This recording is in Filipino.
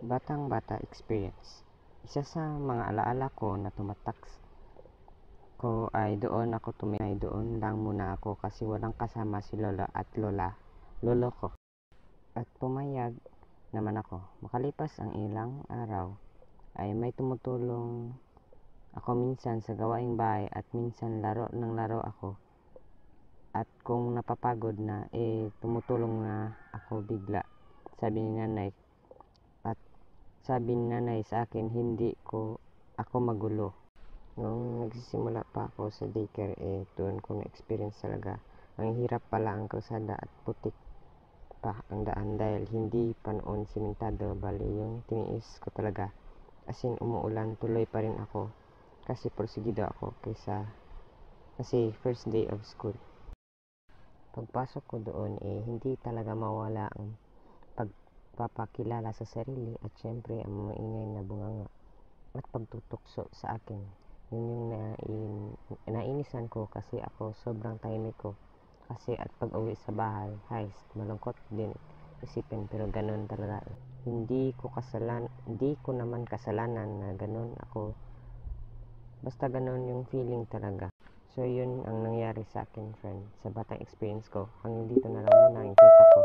Batang Bata Experience. Isa sa mga alaala ko na tumatak ko ay doon lang muna ako kasi walang kasama si lolo at lolo ko. At pumayag naman ako. Makalipas ang ilang araw ay may tumutulong ako minsan sa gawaing bahay at minsan laro ng laro ako. At kung napapagod na, tumutulong na ako bigla. Sabi ni nanay. At sabi ni nanay sa akin, hindi ako magulo. Noong nagsisimula pa ako sa daycare, doon ko na-experience talaga. Ang hirap pala ang kalsada at putik pa ang daan dahil hindi pa noon simentado. Bali yung tiniis ko talaga. As in, umuulan, tuloy pa rin ako. Kasi porsigido ako kasi first day of school. Pagpasok ko doon, hindi talaga mawala ang pagpapakilala sa sarili at syempre ang maingay na bunganga at pagtutukso sa akin. Yun yung nainisan ko kasi ako sobrang tahimik ko. Kasi at pag uwi sa bahay, malungkot din isipin pero ganun talaga. Hindi ko naman kasalanan na ganun ako. Basta ganun yung feeling talaga. So yun ang nangyari sa akin, friend, sa batang experience ko. Hanggang dito na lang muna ang kwento ko.